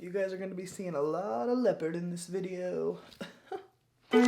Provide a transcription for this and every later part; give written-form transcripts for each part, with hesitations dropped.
You guys are going to be seeing a lot of leopard in this video. What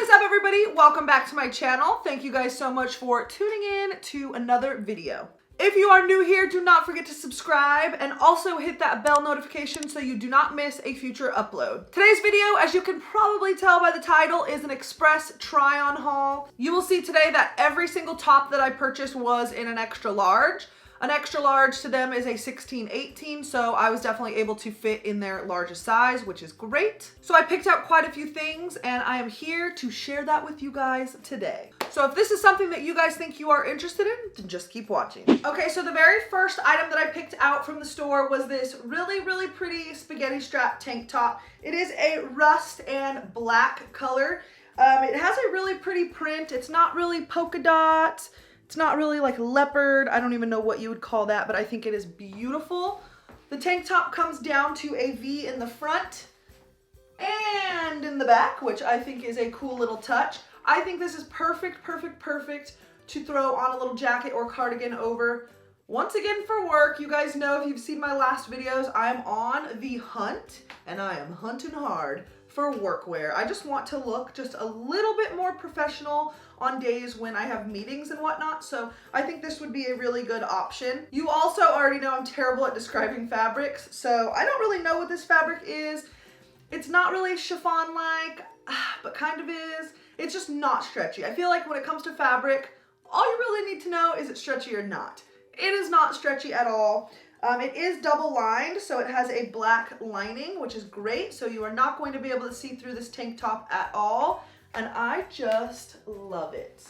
is up, everybody? Welcome back to my channel. Thank you guys so much for tuning in to another video. If you are new here, do not forget to subscribe and also hit that bell notification so you do not miss a future upload. Today's video, as you can probably tell by the title, is an express try-on haul. You will see today that every single top that I purchased was in an extra large. An extra large to them is a 16-18, so I was definitely able to fit in their largest size, which is great. So I picked out quite a few things and I am here to share that with you guys today. So if this is something that you guys think you are interested in, then just keep watching. Okay, so the very first item that I picked out from the store was this really pretty spaghetti strap tank top. It is a rust and black color. It has a really pretty print. It's not really polka dots. It's not really like leopard. I don't even know what you would call that, but I think it is beautiful. The tank top comes down to a V in the front and in the back, which I think is a cool little touch. I think this is perfect to throw on a little jacket or cardigan over. Once again, for work. You guys know, if you've seen my last videos, I'm on the hunt and I am hunting hard for workwear. I just want to look just a little bit more professional on days when I have meetings and whatnot, so I think this would be a really good option. You also already know I'm terrible at describing fabrics, so I don't really know what this fabric is. It's not really chiffon-like, but kind of is. It's just not stretchy. I feel like when it comes to fabric, all you really need to know is it's stretchy or not. It is not stretchy at all. It is double lined, so it has a black lining, which is great. So you are not going to be able to see through this tank top at all. And I just love it.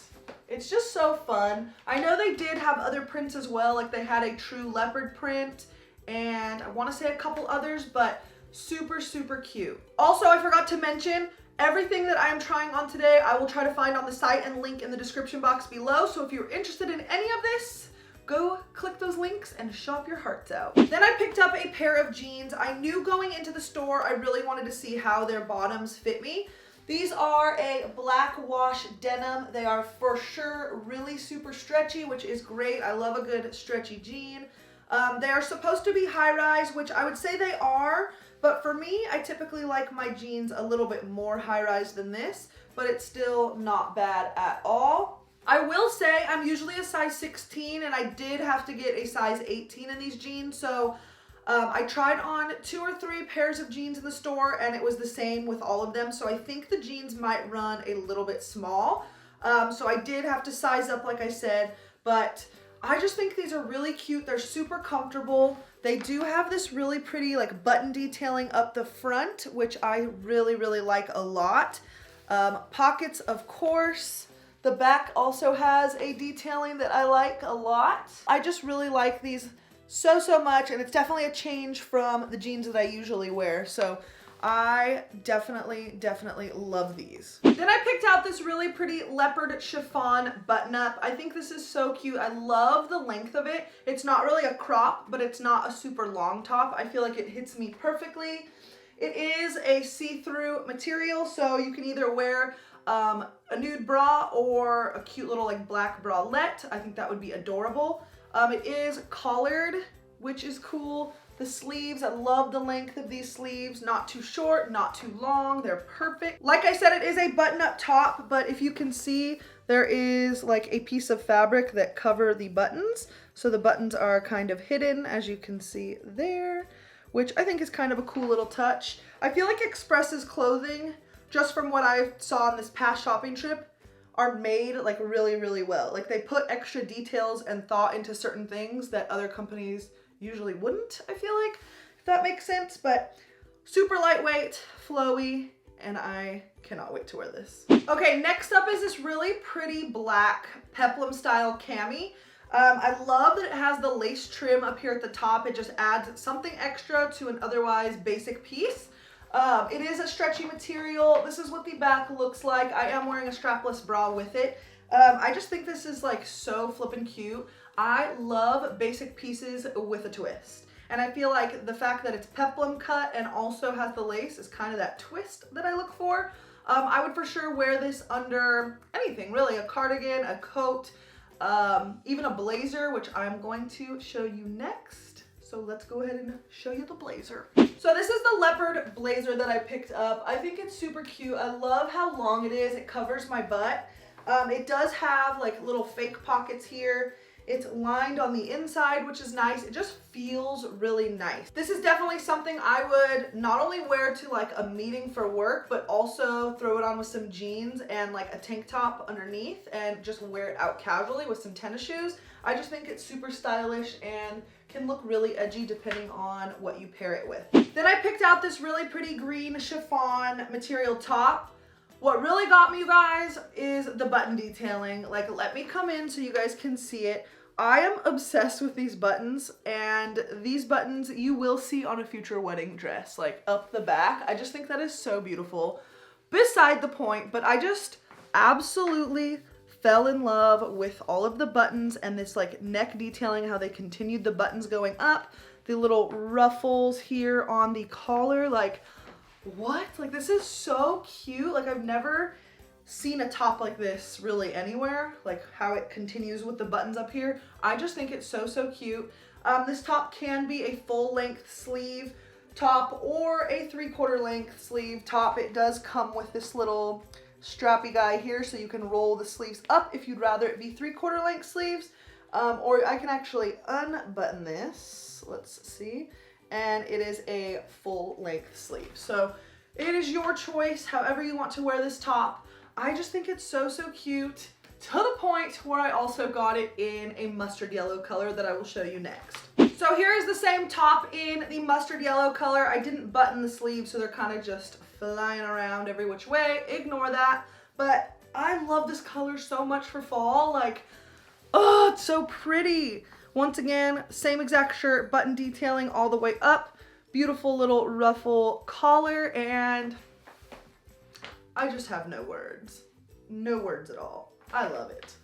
It's just so fun. I know they did have other prints as well. Like they had a true leopard print and I want to say a couple others, but super cute. Also, I forgot to mention, everything that I am trying on today, I will try to find on the site and link in the description box below. So if you're interested in any of this, go click those links and shop your hearts out. Then I picked up a pair of jeans. I knew going into the store, I really wanted to see how their bottoms fit me. These are a black wash denim. They are for sure really super stretchy, which is great. I love a good stretchy jean. They are supposed to be high rise, which I would say they are, but for me, I typically like my jeans a little bit more high rise than this, but it's still not bad at all. I will say I'm usually a size 16 and I did have to get a size 18 in these jeans. So I tried on 2 or 3 pairs of jeans in the store and it was the same with all of them. So I think the jeans might run a little bit small. So I did have to size up, like I said, but I just think these are really cute. They're super comfortable. They do have this really pretty like button detailing up the front, which I really like a lot. Pockets, of course. The back also has a detailing that I like a lot. I just really like these so much, and it's definitely a change from the jeans that I usually wear. So I definitely love these. Then I picked out this really pretty leopard chiffon button-up. I think this is so cute. I love the length of it. It's not really a crop, but it's not a super long top. I feel like it hits me perfectly. It is a see-through material, so you can either wear a nude bra or a cute little like black bralette. I think that would be adorable. It is collared, which is cool. The sleeves, I love the length of these sleeves. Not too short, not too long. They're perfect. Like I said, it is a button-up top, but if you can see, there is like a piece of fabric that cover the buttons. So the buttons are kind of hidden, as you can see there, which I think is kind of a cool little touch. I feel like Express's clothing, just from what I saw on this past shopping trip, are made like really well. Like they put extra details and thought into certain things that other companies usually wouldn't, I feel like, if that makes sense. But super lightweight, flowy, and I cannot wait to wear this. Okay, next up is this really pretty black peplum style cami. I love that it has the lace trim up here at the top. It just adds something extra to an otherwise basic piece. It is a stretchy material. This is what the back looks like. I am wearing a strapless bra with it. I just think this is like so flippin' cute. I love basic pieces with a twist. And I feel like the fact that it's peplum cut and also has the lace is kind of that twist that I look for. I would for sure wear this under anything, really, a cardigan, a coat. even a blazer, which I'm going to show you next. So let's go ahead and show you the blazer. So this is the Leopard Blazer that I picked up. I think it's super cute. I love how long it is. It covers my butt. It does have like little fake pockets here. It's lined on the inside, which is nice. It just feels really nice. This is definitely something I would not only wear to like a meeting for work, but also throw it on with some jeans and like a tank top underneath and just wear it out casually with some tennis shoes. I just think it's super stylish and can look really edgy depending on what you pair it with. Then I picked out this really pretty green chiffon material top. What really got me, you guys, is the button detailing. Like, let me come in so you guys can see it. I am obsessed with these buttons, and these buttons you will see on a future wedding dress, like up the back. I just think that is so beautiful. Beside the point, but I just absolutely fell in love with all of the buttons and this like neck detailing, how they continued the buttons going up, the little ruffles here on the collar. Like, what? Like, this is so cute. Like, I've never seen a top like this really anywhere, like how it continues with the buttons up here. I just think it's so, so cute. This top can be a full length sleeve top or a 3/4 length sleeve top. It does come with this little strappy guy here, so you can roll the sleeves up if you'd rather it be 3/4 length sleeves. Or I can actually unbutton this, let's see, and it is a full length sleeve. So it is your choice, however you want to wear this top. I just think it's so, so cute, to the point where I also got it in a mustard yellow color that I will show you next. So here is the same top in the mustard yellow color. I didn't button the sleeves, so they're kind of just flying around every which way. Ignore that. But I love this color so much for fall. Like, oh, it's so pretty. Once again, same exact shirt, button detailing all the way up. Beautiful little ruffle collar, and I just have no words. No words at all. I love it.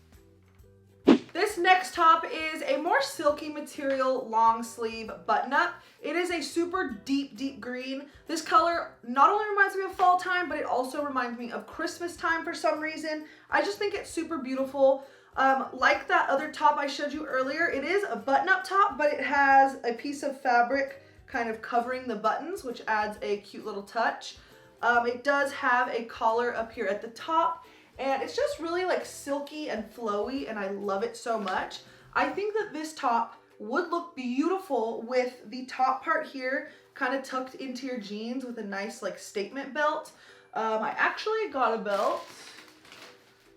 This next top is a more silky material long sleeve button up. It is a super deep, deep green. This color not only reminds me of fall time, but it also reminds me of Christmas time for some reason. I just think it's super beautiful. Like that other top I showed you earlier, it is a button up top, but it has a piece of fabric kind of covering the buttons, which adds a cute little touch. It does have a collar up here at the top, and it's just really like silky and flowy, and I love it so much. I think that this top would look beautiful with the top part here kind of tucked into your jeans with a nice like statement belt. I actually got a belt.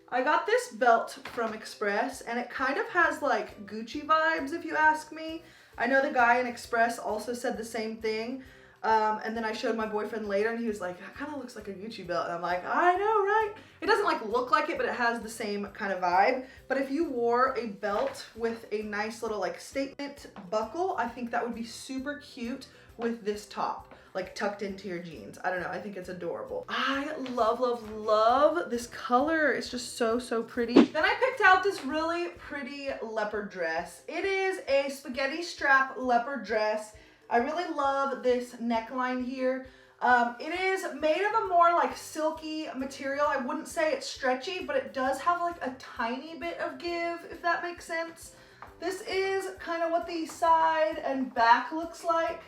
I got this belt from Express, and it kind of has like Gucci vibes if you ask me. I know the guy in Express also said the same thing. And then I showed my boyfriend later, and he was like, that kind of looks like a Gucci belt. And I'm like, I know, right? It doesn't like look like it, but it has the same kind of vibe. But if you wore a belt with a nice little like statement buckle, I think that would be super cute with this top, like tucked into your jeans. I don't know, I think it's adorable. I love, love, love this color. It's just so, so pretty. Then I picked out this really pretty leopard dress. It is a spaghetti strap leopard dress. I really love this neckline here. It is made of a more like silky material. I wouldn't say it's stretchy, but it does have like a tiny bit of give, if that makes sense. This is kind of what the side and back looks like.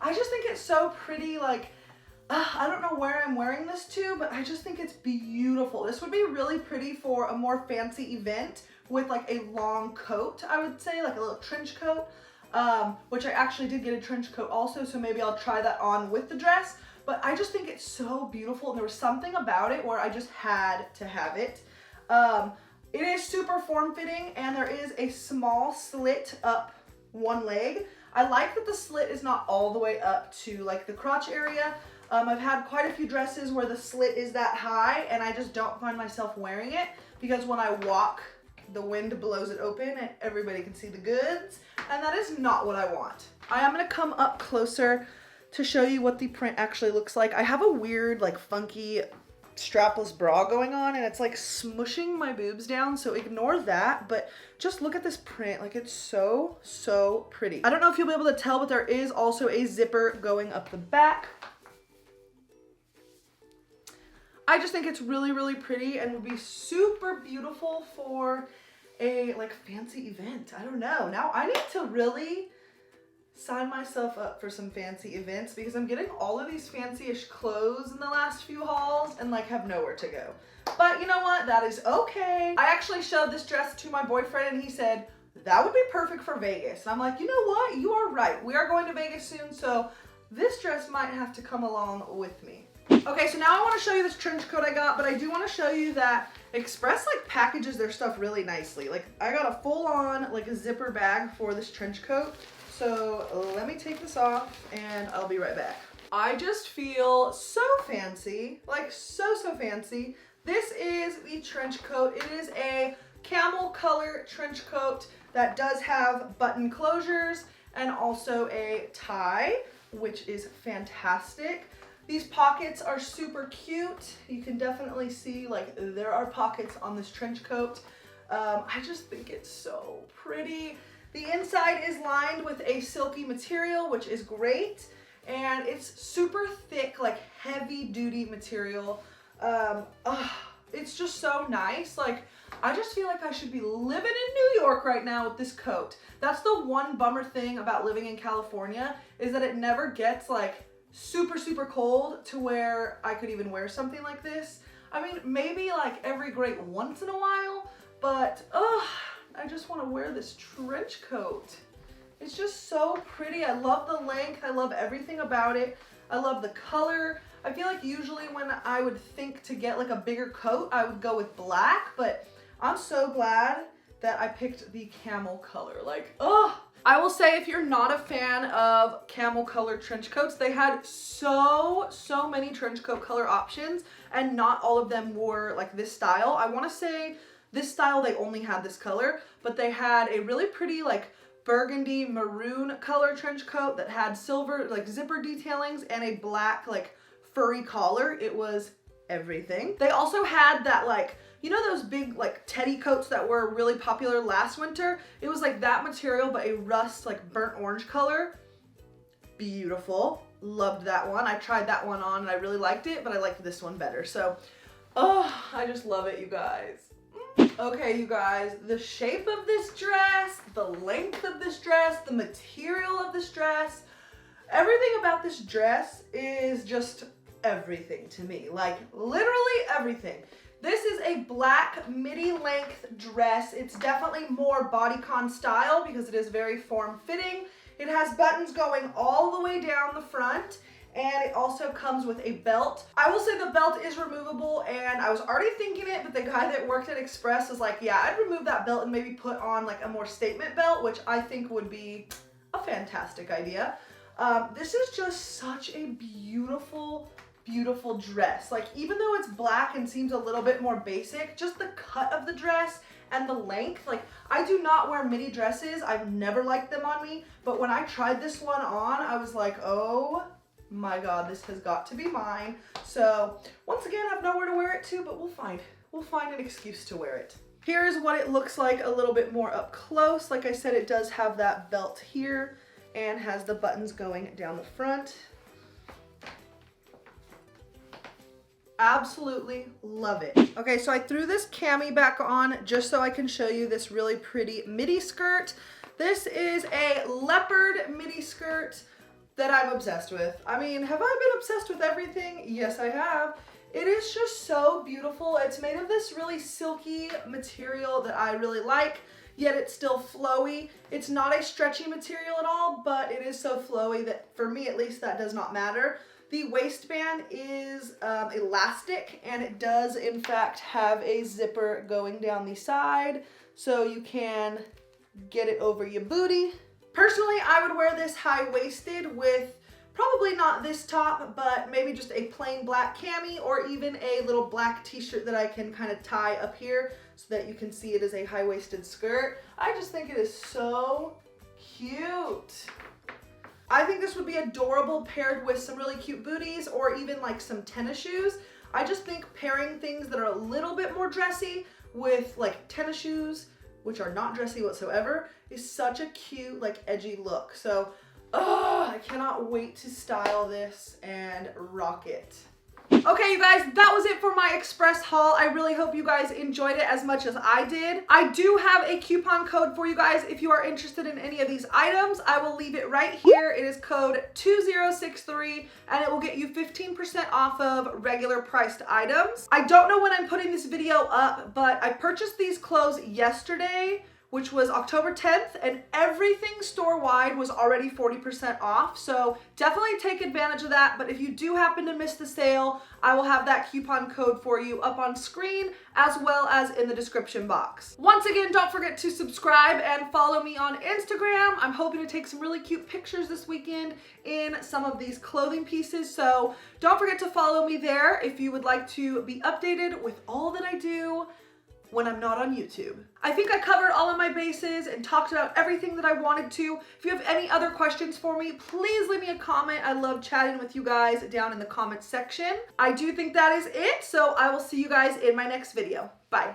I just think it's so pretty. Like, I don't know where I'm wearing this to, but I just think it's beautiful. This would be really pretty for a more fancy event with like a long coat, I would say, like a little trench coat. Which I actually did get a trench coat also, so maybe I'll try that on with the dress. But I just think it's so beautiful, and there was something about it where I just had to have it. It is super form-fitting, and there is a small slit up one leg. I like that the slit is not all the way up to like the crotch area. I've had quite a few dresses where the slit is that high, and I just don't find myself wearing it because when I walk, the wind blows it open and everybody can see the goods, and that is not what I want. I am gonna come up closer to show you what the print actually looks like. I have a weird, like funky strapless bra going on, and it's like smushing my boobs down, so ignore that, but just look at this print. Like, it's so, so pretty. I don't know if you'll be able to tell, but there is also a zipper going up the back. I just think it's really, really pretty and would be super beautiful for a like fancy event. I don't know. Now I need to really sign myself up for some fancy events because I'm getting all of these fancy-ish clothes in the last few hauls and like have nowhere to go. But you know what? That is okay. I actually showed this dress to my boyfriend and he said, that would be perfect for Vegas. And I'm like, you know what? You are right. We are going to Vegas soon, so this dress might have to come along with me. Okay, so now I want to show you this trench coat I got, but I do want to show you that Express like packages their stuff really nicely. Like I got a full-on like a zipper bag for this trench coat. So let me take this off and I'll be right back. I just feel so fancy, like so fancy. This is the trench coat. It is a camel color trench coat that does have button closures and also a tie, which is fantastic. These pockets are super cute. You can definitely see like there are pockets on this trench coat. I just think it's so pretty. The inside is lined with a silky material, which is great. And it's super thick, like heavy duty material. It's just so nice. Like, I just feel like I should be living in New York right now with this coat. That's the one bummer thing about living in California, is that it never gets like super cold to where I could even wear something like this. I mean, maybe like every great once in a while, but I just want to wear this trench coat. It's just so pretty. I love the length. I love everything about it. I love the color. I feel like usually when I would think to get like a bigger coat, I would go with black, but I'm so glad that I picked the camel color. Like, I will say if you're not a fan of camel color trench coats, they had so many trench coat color options and not all of them were like this style. I want to say this style, they only had this color, but they had a really pretty like burgundy maroon color trench coat that had silver like zipper detailings and a black like furry collar. It was everything. They also had that like, you know those big like teddy coats that were really popular last winter? It was like that material, but a rust like burnt orange color. Beautiful. Loved that one. I tried that one on and I really liked it, but I liked this one better. So, I just love it, you guys. Okay, you guys, the shape of this dress, the length of this dress, the material of this dress, everything about this dress is just everything to me. Like, literally everything. This is a black midi length dress. It's definitely more bodycon style because it is very form-fitting. It has buttons going all the way down the front. And it also comes with a belt. I will say the belt is removable and I was already thinking it, but the guy that worked at Express was like, yeah, I'd remove that belt and maybe put on like a more statement belt, which I think would be a fantastic idea. This is just such a beautiful dress. Like, even though it's black and seems a little bit more basic, just the cut of the dress and the length. Like, I do not wear midi dresses. I've never liked them on me, but when I tried this one on, I was like, oh my God, this has got to be mine. So once again, I have nowhere to wear it to, but we'll find an excuse to wear it. Here's what it looks like a little bit more up close. Like I said, it does have that belt here and has the buttons going down the front. Absolutely love it. Okay, so I threw this Cami back on just so I can show you this really pretty midi skirt. This is a leopard midi skirt that I'm obsessed with. I mean, have I been obsessed with everything? Yes, I have. It is just so beautiful. It's made of this really silky material that I really like, yet it's still flowy. It's not a stretchy material at all, but it is so flowy that for me at least that does not matter. The waistband is elastic and it does in fact have a zipper going down the side so you can get it over your booty. Personally, I would wear this high-waisted with probably not this top, but maybe just a plain black cami or even a little black t-shirt that I can kind of tie up here so that you can see it as a high-waisted skirt. I just think it is so cute. I think this would be adorable paired with some really cute booties or even like some tennis shoes. I just think pairing things that are a little bit more dressy with like tennis shoes, which are not dressy whatsoever, is such a cute, like edgy look. So, I cannot wait to style this and rock it. Okay, you guys, that was it for my express haul. I really hope you guys enjoyed it as much as I did. I do have a coupon code for you guys if you are interested in any of these items. I will leave it right here. It is code 2063 and it will get you 15% off of regular priced items. I don't know when I'm putting this video up, but I purchased these clothes yesterday, which was October 10th, and everything store-wide was already 40% off. So definitely take advantage of that. But if you do happen to miss the sale, I will have that coupon code for you up on screen as well as in the description box. Once again, don't forget to subscribe and follow me on Instagram. I'm hoping to take some really cute pictures this weekend in some of these clothing pieces. So don't forget to follow me there if you would like to be updated with all that I do when I'm not on YouTube. I think I covered all of my bases and talked about everything that I wanted to. If you have any other questions for me, please leave me a comment. I love chatting with you guys down in the comments section. I do think that is it, so I will see you guys in my next video. Bye.